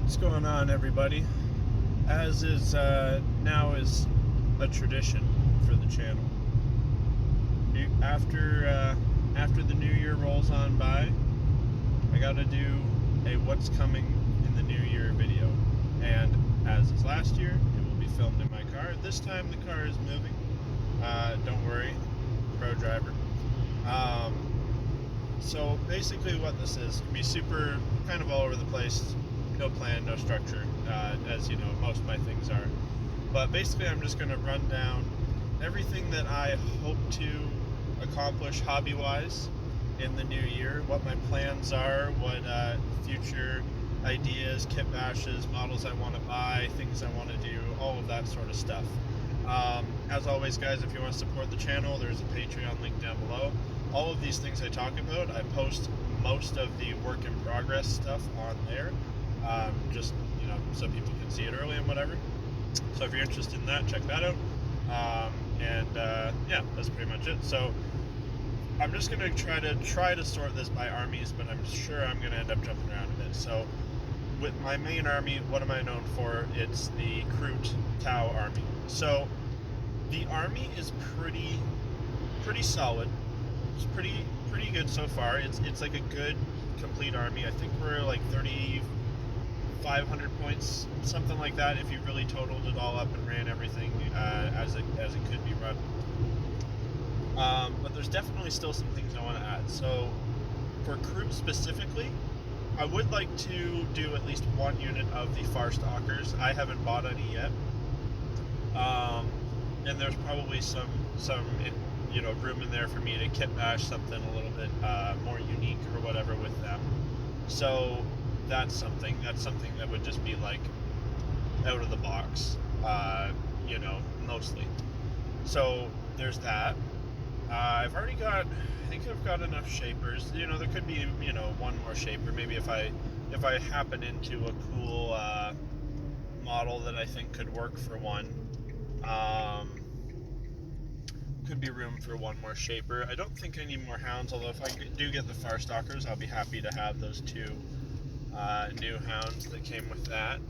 What's going on, everybody? As is now is a tradition for the channel. After the new year rolls on by, I gotta do a what's coming in the new year video. And as is last year, it will be filmed in my car. This time the car is moving. Don't worry, pro driver. So basically, what this is can be super kind of all over the place. No plan, no structure, as you know, most of my things are. But basically, I'm just going to run down everything that I hope to accomplish hobby-wise in the new year, what my plans are, what future ideas, kit bashes, models I want to buy, things I want to do, all of that sort of stuff. As always, guys, if you want to support the channel, there's a Patreon link down below. All of these things I talk about, I post most of the work in progress stuff on there. Just, so people can see it early and whatever. So if you're interested in that, check that out. Yeah, that's pretty much it. So I'm just going to try to sort this by armies, but I'm sure I'm going to end up jumping around a bit. So with my main army, what am I known for? It's the Kroot Tau army. So the army is pretty solid. It's pretty good so far. It's like a good complete army. I think we're like 3,500 points, something like that, if you really totaled it all up and ran everything as it could be run. But there's definitely still some things I want to add. So for Kroot specifically, I would like to do at least one unit of the Farstalkers. I haven't bought any yet, and there's probably some room in there for me to kit bash something a little bit more unique or whatever with them. So that's something that would just be like out of the box, mostly. So there's that. I think I've got enough shapers. There could be one more shaper. Maybe if I happen into a cool model that I think could work for one. Could be room for one more shaper. I don't think I need more hounds, although if I do get the Farstalkers, I'll be happy to have those two new hounds that came with that.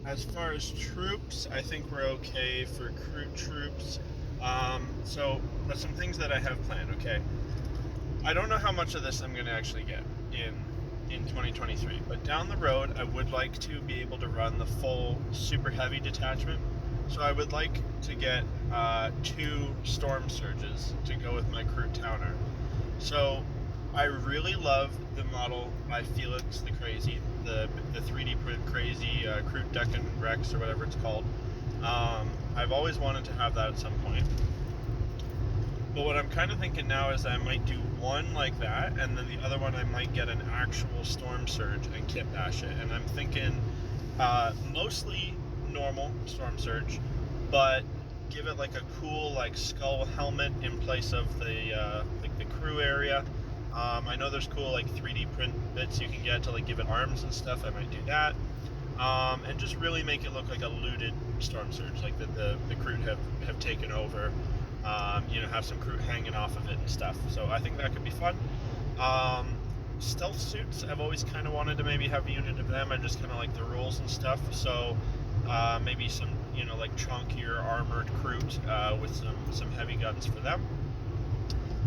As far as troops, I think we're okay for Kroot troops. So there's some things that I have planned. Okay, I don't know how much of this I'm going to actually get in 2023, but down the road, I would like to be able to run the full super heavy detachment. So I would like to get 2 storm surges to go with my Kroot Towner. So I really love the model by Felix the Crazy, the 3D print crazy Kroot Decken Rex or whatever it's called. I've always wanted to have that at some point. But what I'm kind of thinking now is I might do one like that, and then the other one I might get an actual storm surge and kit bash it. And I'm thinking mostly normal storm surge, but give it like a cool skull helmet in place of the crew area. I know there's cool 3D print bits you can get to give it arms and stuff. I might do that, and just really make it look like a looted storm surge, like the Kroot have taken over. Have some Kroot hanging off of it and stuff. So I think that could be fun. Stealth suits, I've always kind of wanted to maybe have a unit of them. I just kind of like the rules and stuff. So maybe some chunkier armored Kroot with some heavy guns for them.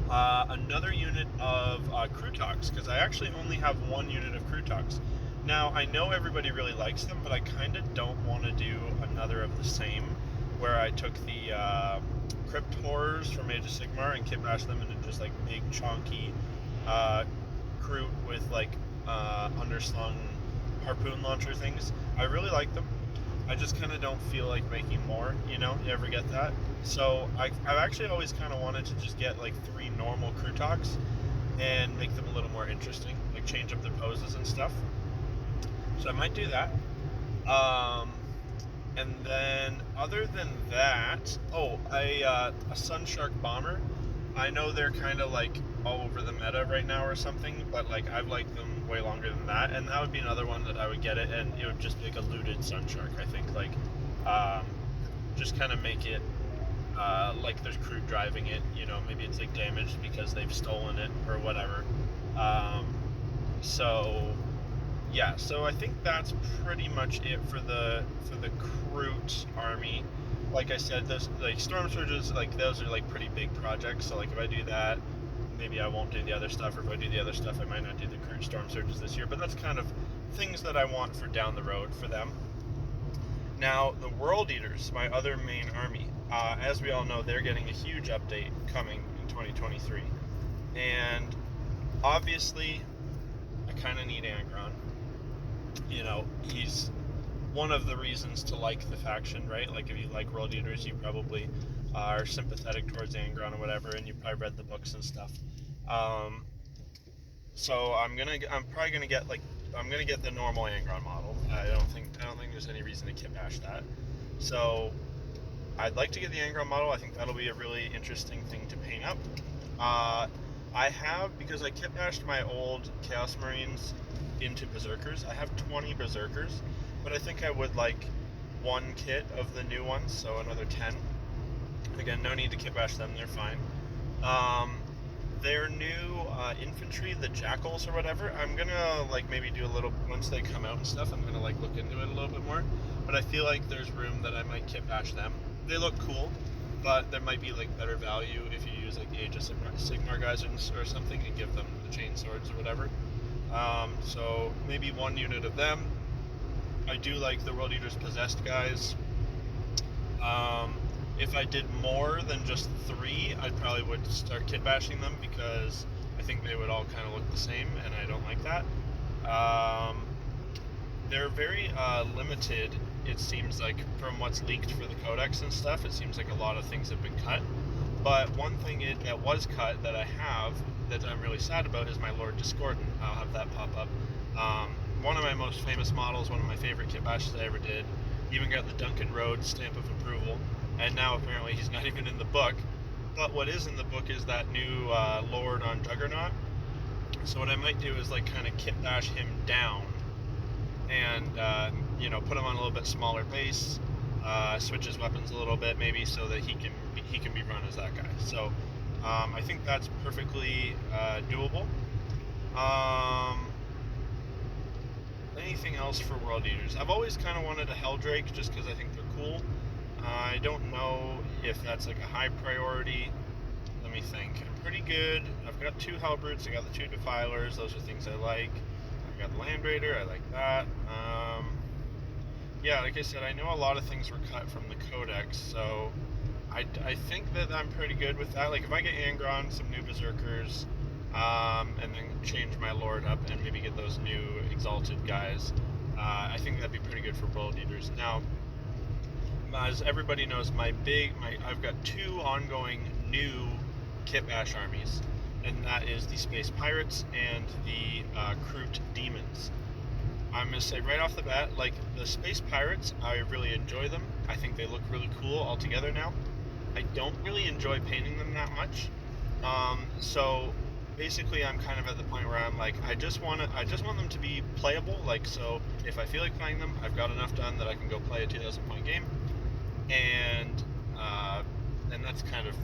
Another unit of Krootoks, because I actually only have one unit of Krootoks. Now, I know everybody really likes them, but I kind of don't want to do another of the same, where I took the Crypt Horrors from Age of Sigmar and kit bashed them into just big chunky Kroot with underslung harpoon launcher things. I really like them. I just kind of don't feel like making more, you ever get that? So I've actually always kind of wanted to just get 3 normal Krootoks and make them a little more interesting, change up their poses and stuff. So I might do that. And then other than that, a Sunshark Bomber. I know they're kind of all over the meta right now or something, but I've liked them way longer than that, and that would be another one that I would get it, and it would just be a looted Sunshark. I think just kind of make it there's Kroot driving it. Maybe it's damaged because they've stolen it or whatever. So yeah, so I think that's pretty much it for the Kroot army. Like I said, those like storm surges, like those are like pretty big projects. So like if I do that, maybe I won't do the other stuff, or if I do the other stuff, I might not do the Kroot storm surges this year. But that's kind of things that I want for down the road for them. Now the World Eaters, my other main army, as we all know, they're getting a huge update coming in 2023, and obviously I kind of need Angron. You know, he's one of the reasons to like the faction, right? Like if you like World Eaters, you probably are sympathetic towards Angron or whatever, and you probably read the books and stuff. So I'm probably gonna get the normal Angron model. I don't think there's any reason to kit bash that. So I'd like to get the Angron model. I think that'll be a really interesting thing to paint up. I have, because I kit bashed my old Chaos Marines into Berserkers, I have 20 Berserkers, but I think I would like one kit of the new ones, so another 10. Again, no need to kit bash them, they're fine. Their new infantry, the Jackals or whatever, I'm gonna like maybe do a little, once they come out and stuff, I'm gonna like look into it a little bit more, but I feel like there's room that I might kit bash them. They look cool, but there might be like better value if you use like the Age of Sigmar guys or something and give them the chain swords or whatever. So maybe one unit of them. I do like the World Eaters Possessed guys. If I did more than just 3, I probably would start kit bashing them, because I think they would all kind of look the same, and I don't like that. They're very limited, it seems like, from what's leaked for the codex and stuff. It seems like a lot of things have been cut. But one thing that was cut that I have that I'm really sad about is my Lord Discordant. I'll have that pop up. One of my most famous models, one of my favorite kit bashes I ever did. Even got the Duncan Rhodes stamp of approval, and now apparently he's not even in the book. But what is in the book is that new Lord on Juggernaut. So what I might do is like kind of kit bash him down, and put him on a little bit smaller base, switch his weapons a little bit maybe, so that he can be run as that guy. So I think that's perfectly doable. Anything else for World Eaters? I've always kind of wanted a Helldrake, just because I think they're cool. I don't know if that's like a high priority. Let me think. I'm pretty good. I've got 2 Hellbrutes, I got the 2 Defilers, those are things I like. I've got the Land Raider, I like that. Yeah, like I said, I know a lot of things were cut from the Codex, so I think that I'm pretty good with that. Like if I get Angron, some new Berserkers, and then change my Lord up and maybe get those new Exalted guys, I think that'd be pretty good for World Eaters. Now, as everybody knows, I've got 2 ongoing new kit bash armies, and that is the Space Pirates and the Kroot Demons. I'm going to say right off the bat, like the Space Pirates, I really enjoy them. I think they look really cool all together now. I don't really enjoy painting them that much. So basically I'm kind of at the point where I'm like, I just want them to be playable. Like, so if I feel like playing them, I've got enough done that I can go play a 2,000 point game. And that's kind of,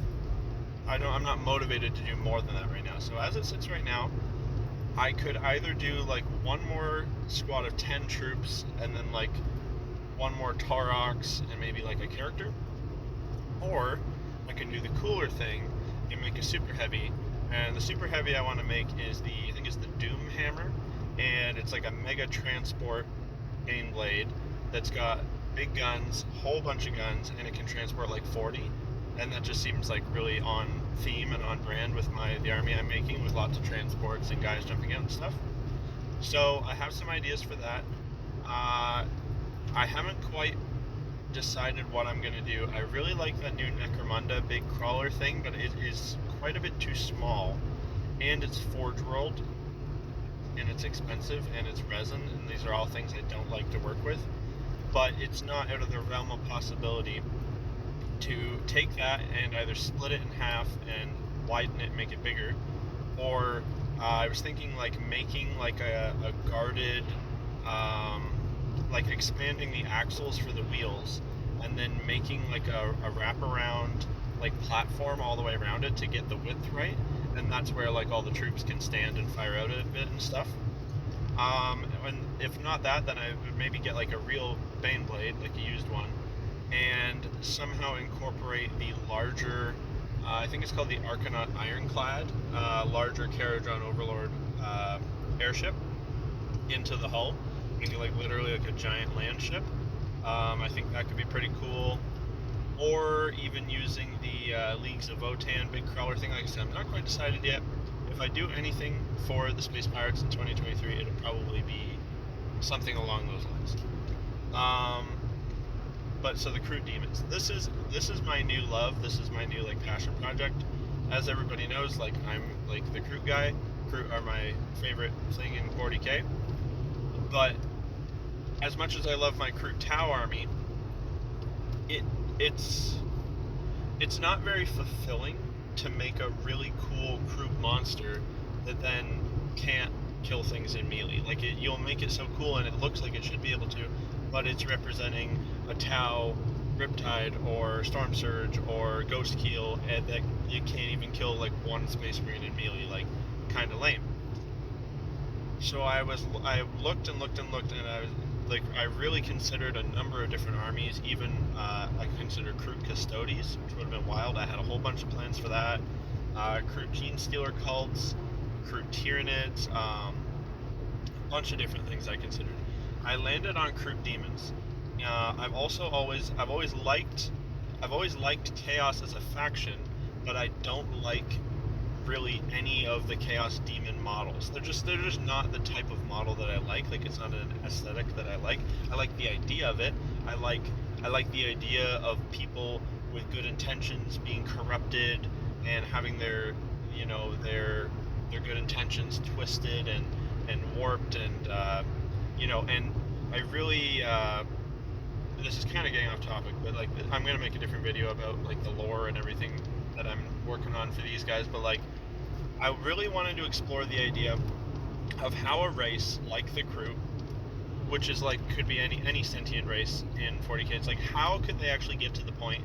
I'm not motivated to do more than that right now. So as it sits right now, I could either do like one more squad of 10 troops and then like one more Taurox and maybe like a character, or I can do the cooler thing and make a super heavy. And the super heavy I want to make is I think it's the Doom Hammer, and it's like a mega transport aim blade that's got big guns, whole bunch of guns, and it can transport like 40. And that just seems like really on theme and on brand with the army I'm making, with lots of transports and guys jumping out and stuff. So I have some ideas for that. I haven't quite decided what I'm going to do. I really like that new Necromunda big crawler thing, but it is quite a bit too small, and it's Forge World, and it's expensive, and it's resin, and these are all things I don't like to work with. But it's not out of the realm of possibility to take that and either split it in half and widen it and make it bigger, or I was thinking like making like a guarded, like expanding the axles for the wheels, and then making like a wraparound like platform all the way around it to get the width right, and that's where like all the troops can stand and fire out a bit and stuff. And if not that, then I would maybe get like a real Bane blade, like a used one, and somehow incorporate the larger, I think it's called the Arcanaut Ironclad, larger Caradron Overlord airship into the hull, making like literally like a giant land ship. I think that could be pretty cool. Or even using the Leagues of Votan big crawler thing. Like I said, I'm not quite decided yet. If I do anything for the Space Pirates in 2023, it'll probably be something along those lines. But so the Crew Demons. This is my new love. This is my new like passion project. As everybody knows, like I'm like the Crew guy. Crew are my favorite thing in 40k. But as much as I love my Crew Tau army, it's not very fulfilling to make a really cool Crew monster that then can't kill things in melee. Like you'll make it so cool and it looks like it should be able to, but it's representing a Tau, Riptide, or Storm Surge, or Ghost Keel, and that you can't even kill like one Space Marine in melee. Like, kind of lame. So I looked and looked and looked, and I really considered a number of different armies. Even I considered Crew Custodes, which would have been wild. I had a whole bunch of plans for that. Crew Gene Stealer cults, Crew Tyranids, a bunch of different things I considered. I landed on Crew Demons. I've always liked Chaos as a faction, but I don't like really any of the Chaos Demon models. They're just not the type of model that I like. Like, it's not an aesthetic that I like. I like the idea of it. I like the idea of people with good intentions being corrupted and having their good intentions twisted and warped, and and I really this is kind of getting off topic, but like I'm gonna make a different video about like the lore and everything that I'm working on for these guys. But like, I really wanted to explore the idea of how a race like the Crew, which is like could be any sentient race in 40k, it's like how could they actually get to the point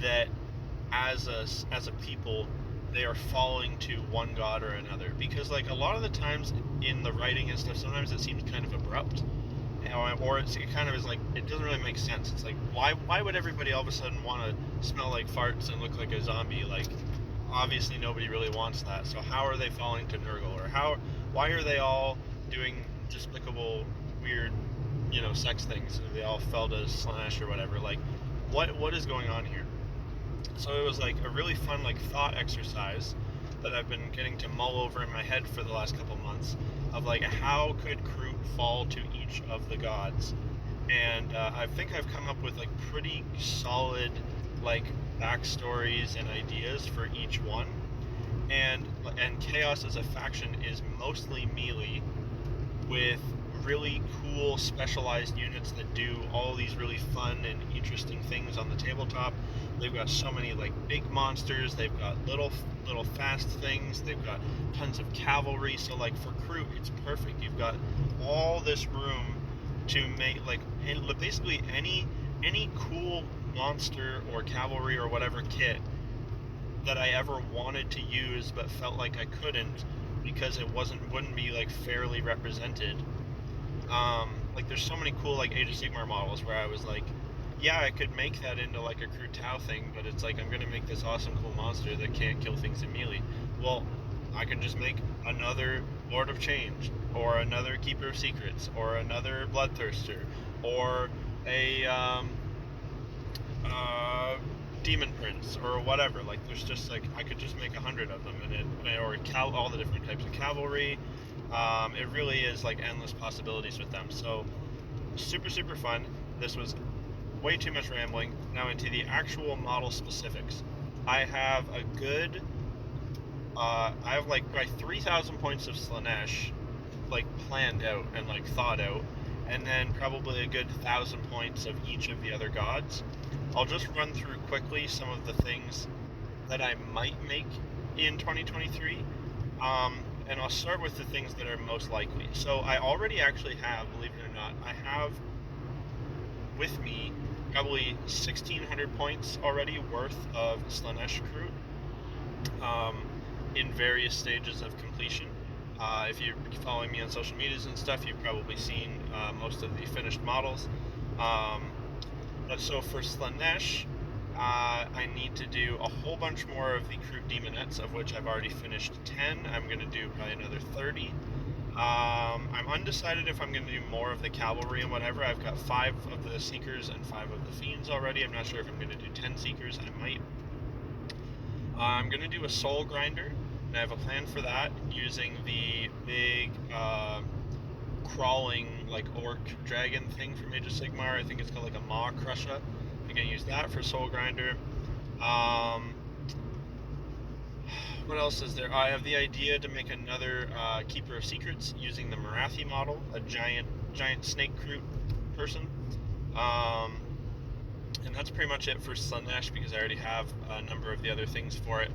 that as a people they are falling to one god or another? Because like a lot of the times in the writing and stuff, sometimes it seems kind of abrupt, or it kind of is like it doesn't really make sense. It's like why would everybody all of a sudden want to smell like farts and look like a zombie? Like, obviously nobody really wants that. So how are they falling to Nurgle? Or why are they all doing despicable, weird, sex things? They all fell to Slanesh or whatever. Like, what is going on here? So it was like a really fun like thought exercise that I've been getting to mull over in my head for the last couple months, of like how could Crew fall to each of the gods. And I think I've come up with like pretty solid like backstories and ideas for each one. And Chaos as a faction is mostly melee, with really cool specialized units that do all these really fun and interesting things on the tabletop. They've got so many like big monsters, they've got little fast things, they've got tons of cavalry. So like for Crew, it's perfect. You've got all this room to make like basically any cool monster or cavalry or whatever kit that I ever wanted to use but felt like I couldn't because it wouldn't be like fairly represented. Like there's so many cool like Age of Sigmar models where I was like, yeah, I could make that into like a Crew Tau thing, but it's like I'm gonna make this awesome cool monster that can't kill things in melee. Well, I can just make another Lord of Change, or another Keeper of Secrets, or another Bloodthirster, or a Demon Prince, or whatever. Like there's just like I could just make 100 of them, or all the different types of cavalry. It really is like endless possibilities with them. So super fun. This was way too much rambling. Now into the actual model specifics. I have a good I have like probably 3,000 points of Slanesh like planned out and like thought out, and then probably a good 1,000 points of each of the other gods. I'll just run through quickly some of the things that I might make in 2023, and I'll start with the things that are most likely. So I already actually have, believe it or not, I have with me probably 1,600 points already worth of Slanesh Crew in various stages of completion. If you're following me on social medias and stuff, you've probably seen most of the finished models. But so for Slanesh, I need to do a whole bunch more of the Kroot Demonettes, of which I've already finished 10. I'm going to do probably another 30. I'm undecided if I'm going to do more of the cavalry and whatever. I've got 5 of the Seekers and 5 of the Fiends already. I'm not sure if I'm going to do 10 Seekers. I might. I'm going to do a Soul Grinder, and I have a plan for that using the big crawling like orc dragon thing from Age of Sigmar. I think it's called like a Maw Crusher. I'm going to use that for Soul Grinder. What else is there? I have the idea to make another Keeper of Secrets using the Marathi model, a giant snake Kroot person. And that's pretty much it for Slanesh, because I already have a number of the other things for it.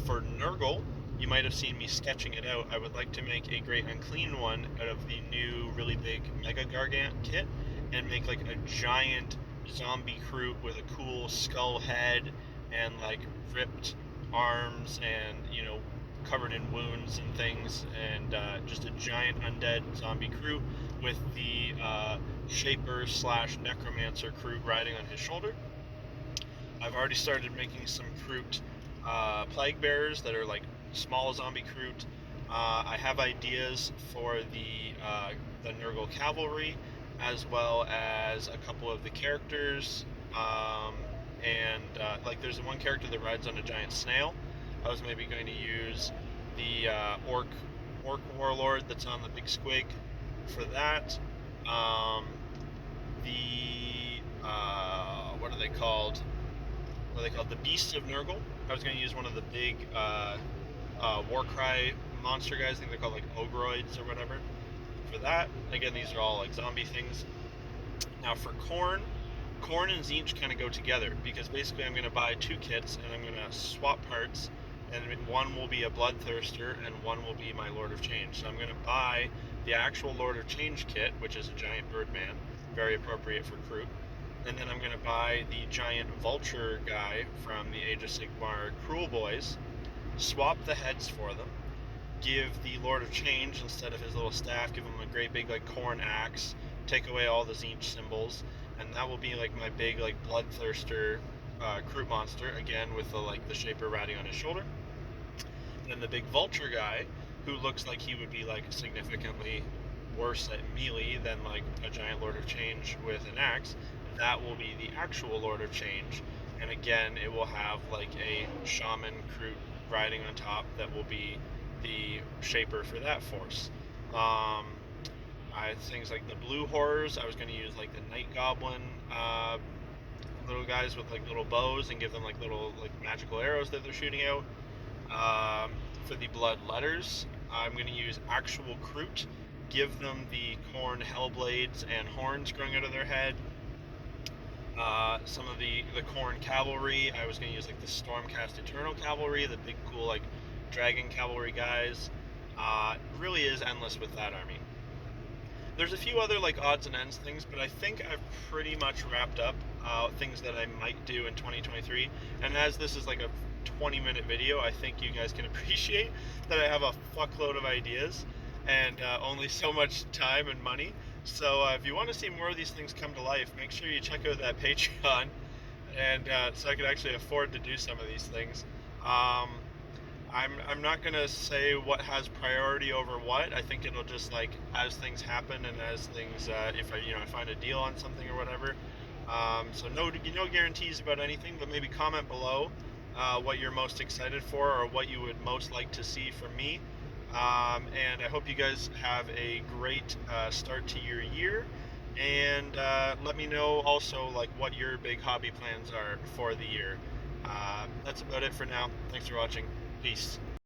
For Nurgle, you might have seen me sketching it out. I would like to make a Great Unclean one out of the new really big Mega Gargant kit, and make like a giant zombie Kroot with a cool skull head and like ripped arms and, you know, covered in wounds and things, and just a giant undead zombie Kroot with the Shaper / Necromancer Kroot riding on his shoulder. I've already started making some Kroot Plague Bearers that are like small zombie Kroot. I have ideas for the Nurgle Cavalry, as well as a couple of the characters. Like there's one character that rides on a giant snail. I was maybe going to use the orc warlord that's on the big squig for that. What are they called? The Beasts of Nurgle. I was going to use one of the big Warcry monster guys. I think they're called like Ogroids or whatever for that. Again, these are all like zombie things. Now for Khorne and Tzeentch kind of go together, because basically I'm going to buy 2 kits and I'm going to swap parts, and one will be a Bloodthirster and one will be my Lord of Change. So I'm going to buy the actual Lord of Change kit, which is a giant birdman, very appropriate for Kroot, and then I'm going to buy the giant vulture guy from the Age of Sigmar Cruel Boys, swap the heads for them, give the Lord of Change, instead of his little staff, give him a great big like Khorne axe, take away all the Tzeentch symbols, and that will be like my big like Bloodthirster Kroot monster, again with the Shaper riding on his shoulder. And then the big vulture guy, who looks like he would be like significantly worse at melee than like a giant Lord of Change with an axe, that will be the actual Lord of Change. And again, it will have like a shaman Kroot riding on top that will be the Shaper for that force. Things like the blue horrors, I was going to use like the Night Goblin little guys with like little bows, and give them like little like magical arrows that they're shooting out. For the blood letters, I'm going to use actual Kroot, give them the Khorne hellblades and horns growing out of their head. Some of the Khorne cavalry, I was going to use like the Stormcast Eternal cavalry, the big cool like dragon cavalry guys. Really is endless with that army. There's a few other like odds and ends things, but I think I've pretty much wrapped up things that I might do in 2023. And as this is like a 20-minute video, I think you guys can appreciate that I have a fuckload of ideas and only so much time and money. So if you want to see more of these things come to life, make sure you check out that Patreon, and so I can actually afford to do some of these things. I'm not gonna say what has priority over what. I think it'll just like as things happen, and as things if I find a deal on something or whatever. So no guarantees about anything, but maybe comment below what you're most excited for, or what you would most like to see from me. And I hope you guys have a great start to your year, and let me know also like what your big hobby plans are for the year. That's about it for now. Thanks for watching. Peace.